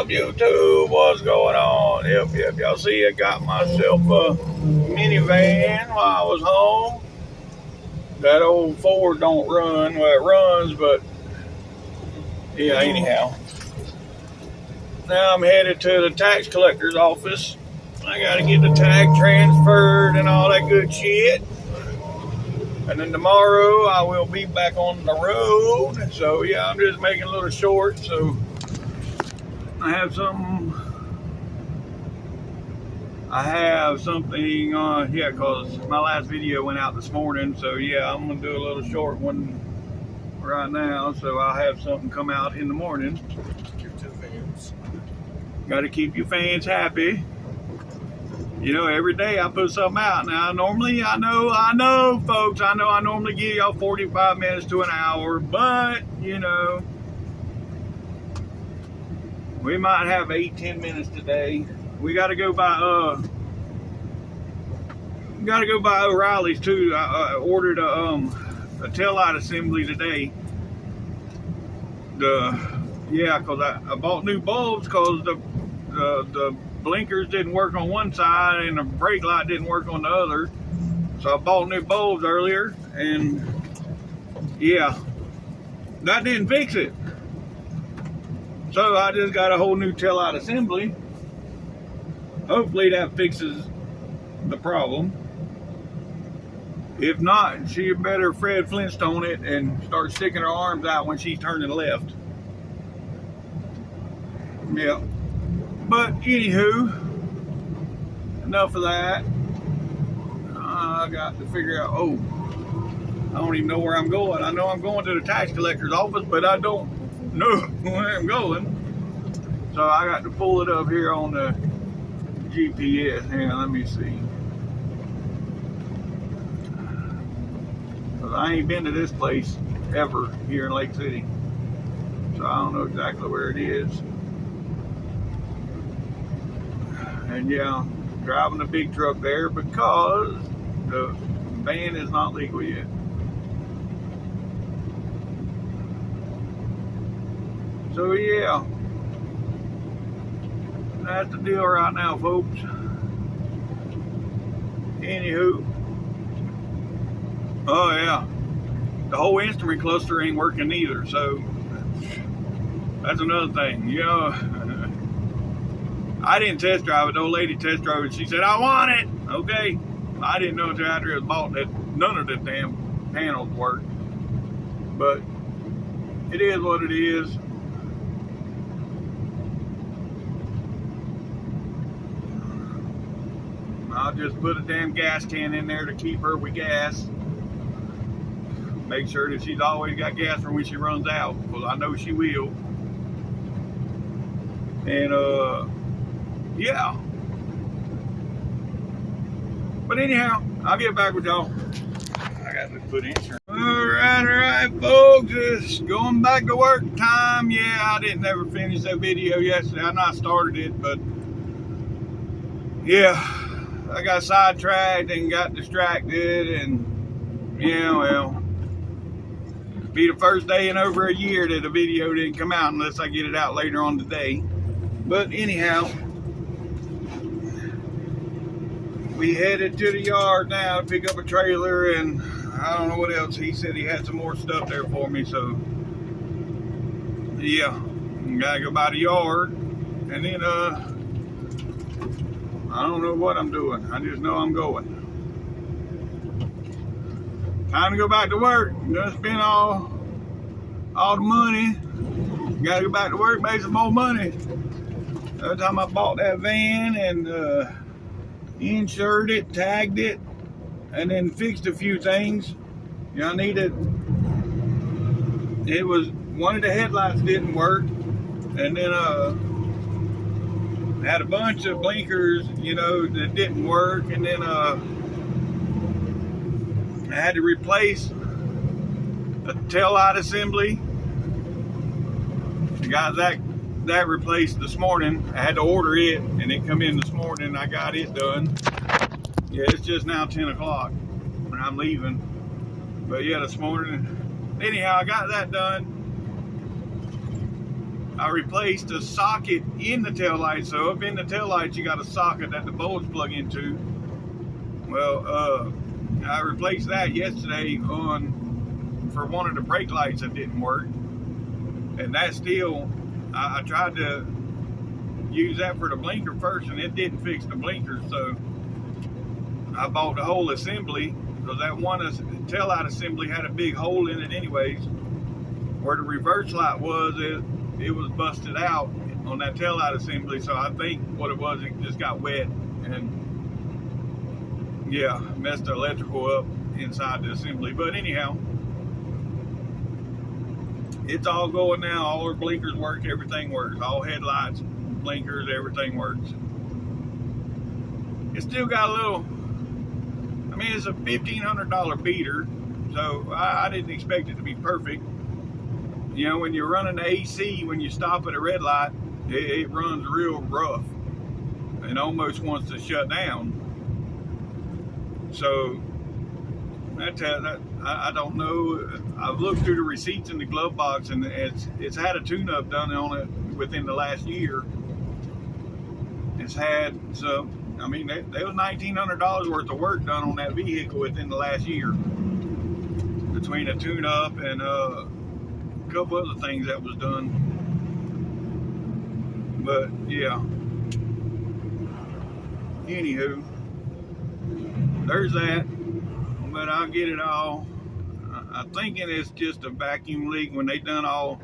up, YouTube? What's going on? Yep. Y'all see I got myself a minivan while I was home. That old Ford don't run. Well, it runs, but yeah, anyhow. Now I'm headed to the tax collector's office. I gotta get the tag transferred and all that good shit. And then tomorrow I will be back on the road. So yeah, I'm just making a little short so I have something on, yeah, because my last video went out this morning. So yeah, I'm gonna do a little short one right now. So I'll have something come out in the morning. Give to the fans. Gotta keep your fans happy. You know, every day I put something out. Now, normally, I know, folks, I normally give y'all 45 minutes to an hour, but, you know, we might have 8-10 minutes today. We got to go by, O'Reilly's, too. I ordered a taillight assembly today. Because I bought new bulbs because the blinkers didn't work on one side and the brake light didn't work on the other. So I bought new bulbs earlier, and yeah, that didn't fix it. So I just got a whole new taillight assembly. Hopefully that fixes the problem. If not, she better Fred Flintstone it and start sticking her arms out when she's turning left. Yeah. But anywho, enough of that. I got to figure out, I don't even know where I'm going. I know I'm going to the tax collector's office, but I don't know where I'm going. So I got to pull it up here on the GPS. Hang on, let me see. Because I ain't been to this place ever here in Lake City. So I don't know exactly where it is. And yeah, driving a big truck there because the van is not legal yet. So yeah, that's the deal right now, folks. Anywho, oh yeah, the whole instrument cluster ain't working either. So that's another thing, you know. I didn't test drive it. The old lady test drove it. She said, I want it. Okay. I didn't know until after it was bought that none of the damn panels worked. But it is what it is. I'll just put a damn gas can in there to keep her with gas. Make sure that she's always got gas for when she runs out, because I know she will. And yeah. But anyhow, I'll get back with y'all. I got to put insurance. Alright, folks. It's going back to work time. Yeah, I didn't ever finish that video yesterday. I not started it, but yeah, I got sidetracked and got distracted, and yeah, well, it'll be the first day in over a year that a video didn't come out unless I get it out later on today. But anyhow, we headed to the yard now to pick up a trailer, and I don't know what else. He said he had some more stuff there for me, so yeah, gotta go by the yard, and then I don't know what I'm doing. I just know I'm going. Time to go back to work. Gonna spend all the money. Gotta go back to work, make some more money. Every time I bought that van and insured it, tagged it, and then fixed a few things. You know, it was one of the headlights didn't work, and then had a bunch of blinkers, you know, that didn't work, and then I had to replace a taillight assembly. I got that replaced this morning. I had to order it, and it come in this morning. I got it done. Yeah, it's just now 10 o'clock when I'm leaving. But yeah, this morning. Anyhow, I got that done. I replaced a socket in the taillight. So up in the taillight, you got a socket that the bulbs plug into. Well, I replaced that yesterday for one of the brake lights that didn't work, and that still, I tried to use that for the blinker first, and it didn't fix the blinker. So I bought the whole assembly, because that one taillight assembly had a big hole in it anyways. Where the reverse light was, it was busted out on that taillight assembly. So I think what it was, it just got wet and yeah, messed the electrical up inside the assembly. But anyhow, it's all going now. All our blinkers work, everything works. All headlights, blinkers, everything works. It's still got a little, I mean, it's a $1,500 beater, so I didn't expect it to be perfect. You know, when you're running the AC, when you stop at a red light, it runs real rough and almost wants to shut down. So I don't know. I've looked through the receipts in the glove box, and it's had a tune-up done on it within the last year. It's had, so I mean, there was $1,900 worth of work done on that vehicle within the last year, between a tune-up and a couple other things that was done. But yeah, anywho, there's that. But I'll get it all. I'm thinking it's just a vacuum leak. When they done all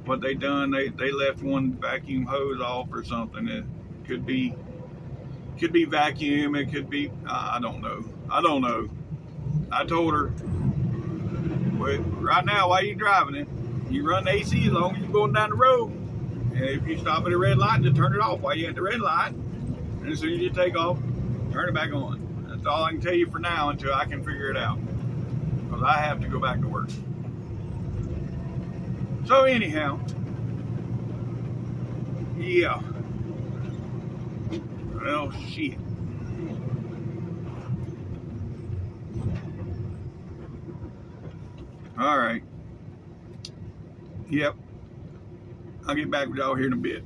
what they done, they left one vacuum hose off or something. It could be vacuum. It could be, I don't know. I told her, well, right now while you're driving it, you run the AC as long as you're going down the road. And if you stop at a red light, just turn it off while you're at the red light. And as soon as you take off, turn it back on. That's all I can tell you for now until I can figure it out, because I have to go back to work. So anyhow, yeah. Well, shit. All right. Yep. I'll get back with y'all here in a bit.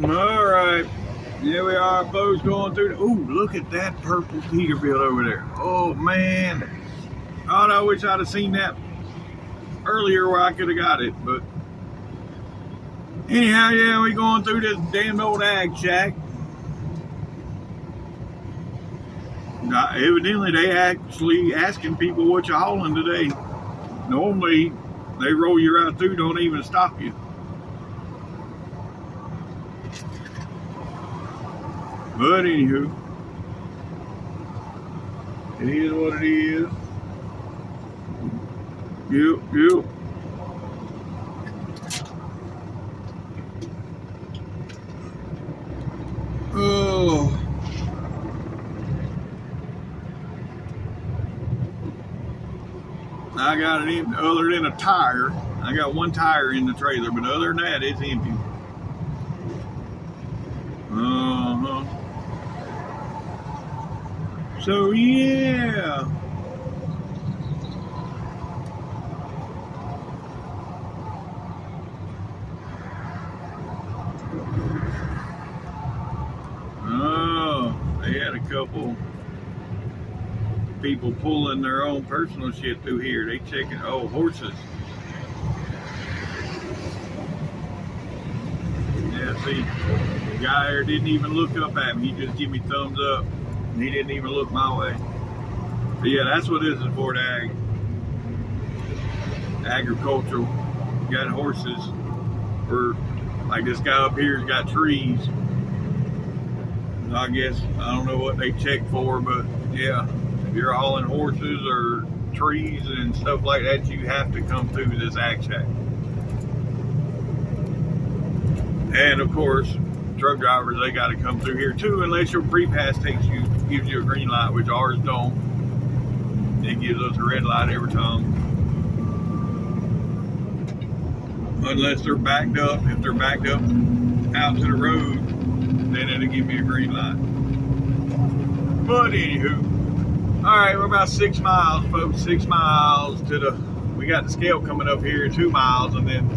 All right. Here we are, folks, going through. Ooh, look at that purple Peterbilt over there. Oh, man. Oh, I wish I'd have seen that earlier where I could have got it. But anyhow, yeah, we going through this damn old ag shack. Now, evidently, they actually asking people what you're hauling today. Normally, they roll you right through, don't even stop you. But anywho, it is what it is. Yep. Oh. I got it in, other than a tire. I got one tire in the trailer, but other than that, it's empty. So yeah. Oh, they had a couple people pulling their own personal shit through here. They checking, oh, horses. Yeah, see, the guy there didn't even look up at me. He just gave me thumbs up. He didn't even look my way. But yeah, that's what this is for, the agricultural. You got horses, or like this guy up here's got trees. I guess, I don't know what they check for, but yeah, if you're hauling horses or trees and stuff like that, you have to come through this ag shack. And of course, truck drivers, they got to come through here too, unless your pre-pass gives you a green light, which ours don't. It gives us a red light every time. Unless they're backed up. If they're backed up out to the road, then it'll give me a green light. But anywho, all right, we're about 6 miles, folks. 6 miles to the. We got the scale coming up here, 2 miles, and then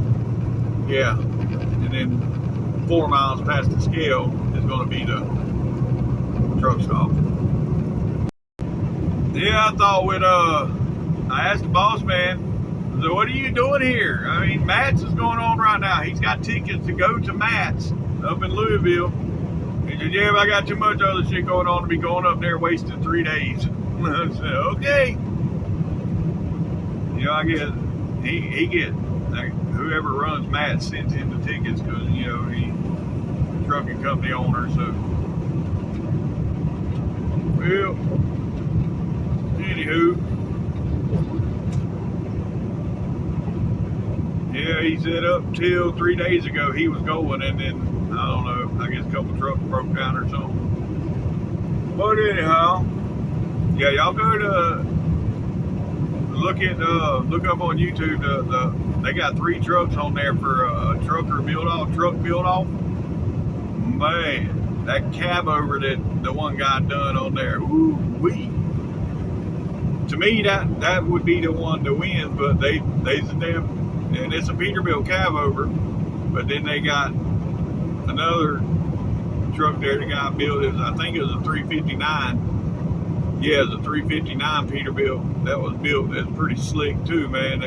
yeah, and then 4 miles past the scale is going to be the truck stop. Yeah, I thought I asked the boss man, so what are you doing here? I mean, Matt's is going on right now. He's got tickets to go to Matt's up in Louisville. He said, yeah, but I got too much other shit going on to be going up there wasting 3 days. I said, okay. You know, I guess he gets, like, whoever runs Matt's sends him the tickets because, you know, he's a trucking company owner, so. Well, anywho, yeah, he said up till 3 days ago he was going, and then I don't know, I guess a couple trucks broke down or something. But anyhow, yeah, y'all go to look up on YouTube. They got 3 trucks on there for a truck build off. Man, that cab over that the one guy done on there. Ooh wee. To me, that would be the one to win, but they's a damn, and it's a Peterbilt cab over, but then they got another truck there the guy built. I think it was a 359. Yeah, it's a 359 Peterbilt that was built. That's pretty slick too, man.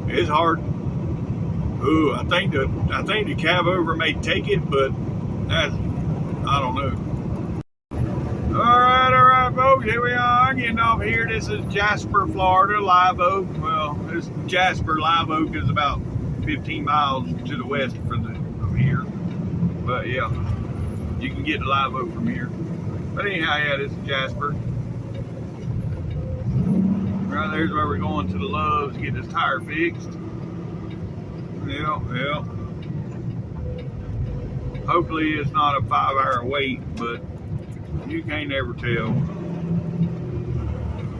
It's hard. Ooh, I think the cab over may take it, but that's, I don't know. All right, folks, here we are getting off here. This is Jasper, Florida, Live Oak. Well, this Jasper, Live Oak is about 15 miles to the west from here. But yeah, you can get to Live Oak from here. But anyhow, yeah, this is Jasper. Right there's where we're going to the Loves to get this tire fixed. Yeah. Hopefully it's not a 5-hour wait, but you can't ever tell.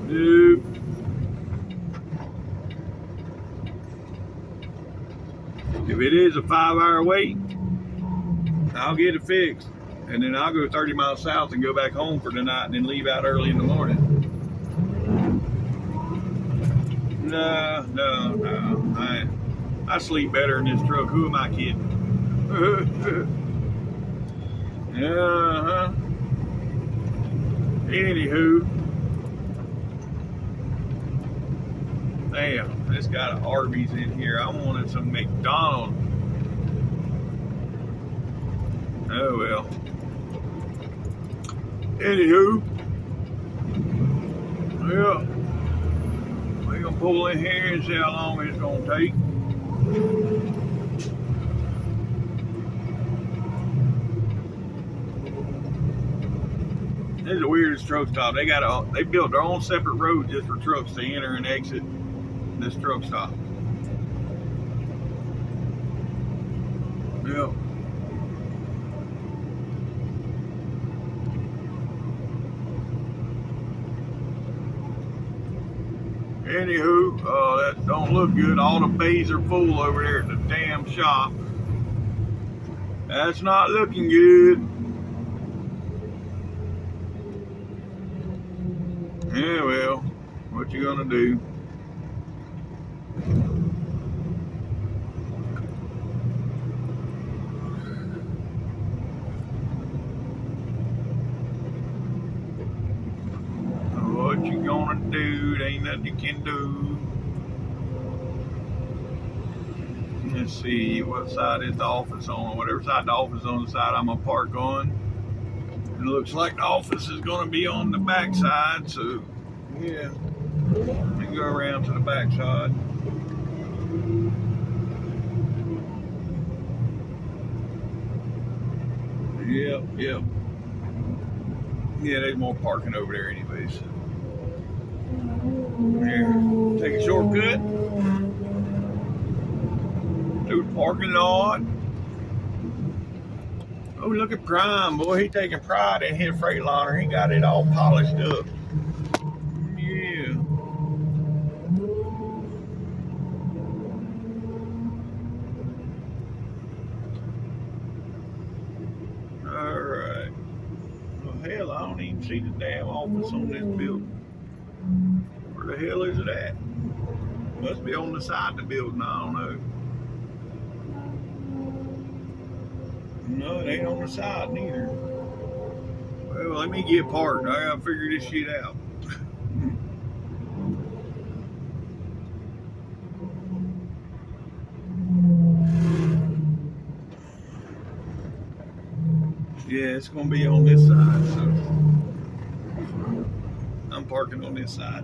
Nope. If it is a 5-hour wait, I'll get it fixed. And then I'll go 30 miles south and go back home for the night and then leave out early in the morning. No. I sleep better in this truck. Who am I kidding? Uh-huh. Anywho. Damn, it's got an Arby's in here. I wanted some McDonald's. Oh well. Anywho. Yeah. We're gonna pull in here and see how long it's gonna take. This is the weirdest truck stop. They built their own separate road just for trucks to enter and exit this truck stop. Yep. Anywho, that don't look good. All the bays are full over there at the damn shop. That's not looking good. Yeah, well, what you gonna do? What you gonna do? There ain't nothing you can do. Let's see, what side is the office on? Whatever side the office is on, the side I'm gonna park on. It looks like the office is gonna be on the back side, so yeah. Let me go around to the back side. Yep. Yeah, there's more parking over there anyways. Here, take a shortcut through the parking lot. Oh, look at Prime, boy. He taking pride in his Freightliner. He got it all polished up. Yeah. All right. Well, hell, I don't even see the damn office on this building. Where the hell is it at? Must be on the side of the building. I don't know. No, it ain't on the side neither. Well, let me get parked. I gotta figure this shit out. Yeah, it's gonna be on this side, so I'm parking on this side.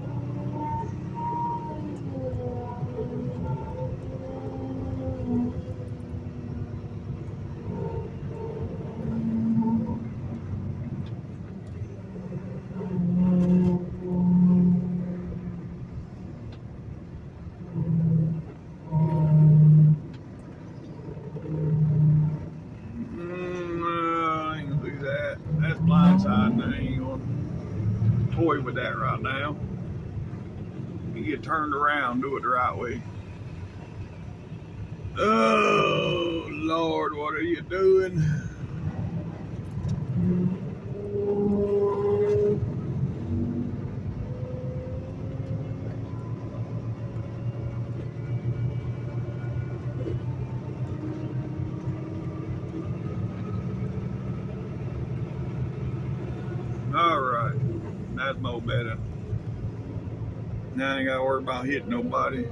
Blindside, and I ain't gonna toy with that right now. You get turned around, do it the right way. Oh Lord, what are you doing? Alright, that's more better. Now I ain't gotta worry about hitting nobody.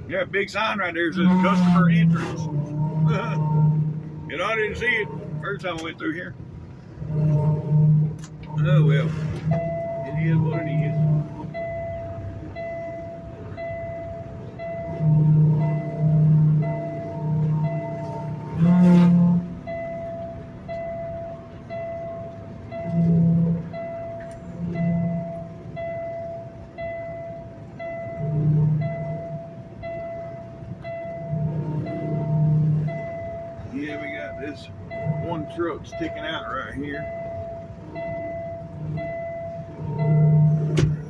Yeah, big sign right there says customer entrance. You know, I didn't see it first time I went through here. Oh well, it is what it is. Yeah, we got this one truck sticking out right here.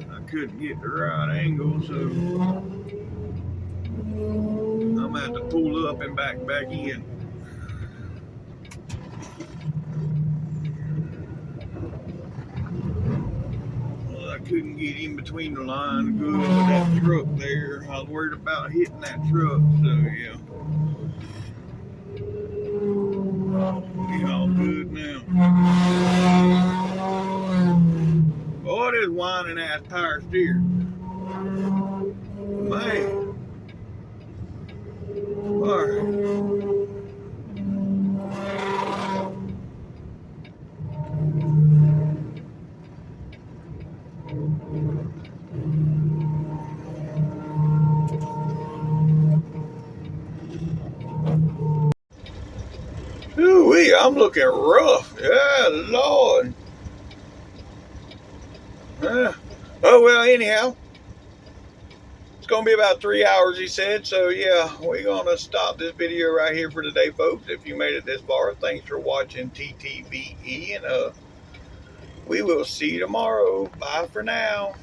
I couldn't get the right angle, so I'm gonna have to pull up and back in. Well, I couldn't get in between the line good with that truck there. I was worried about hitting that truck, so yeah. whining ass power steer. Man. All right. Ooh-wee, I'm looking rough. Yeah, Lord. Oh, well, anyhow, it's going to be about 3 hours, he said. So, yeah, we're going to stop this video right here for today, folks. If you made it this far, thanks for watching TTVE, and we will see you tomorrow. Bye for now.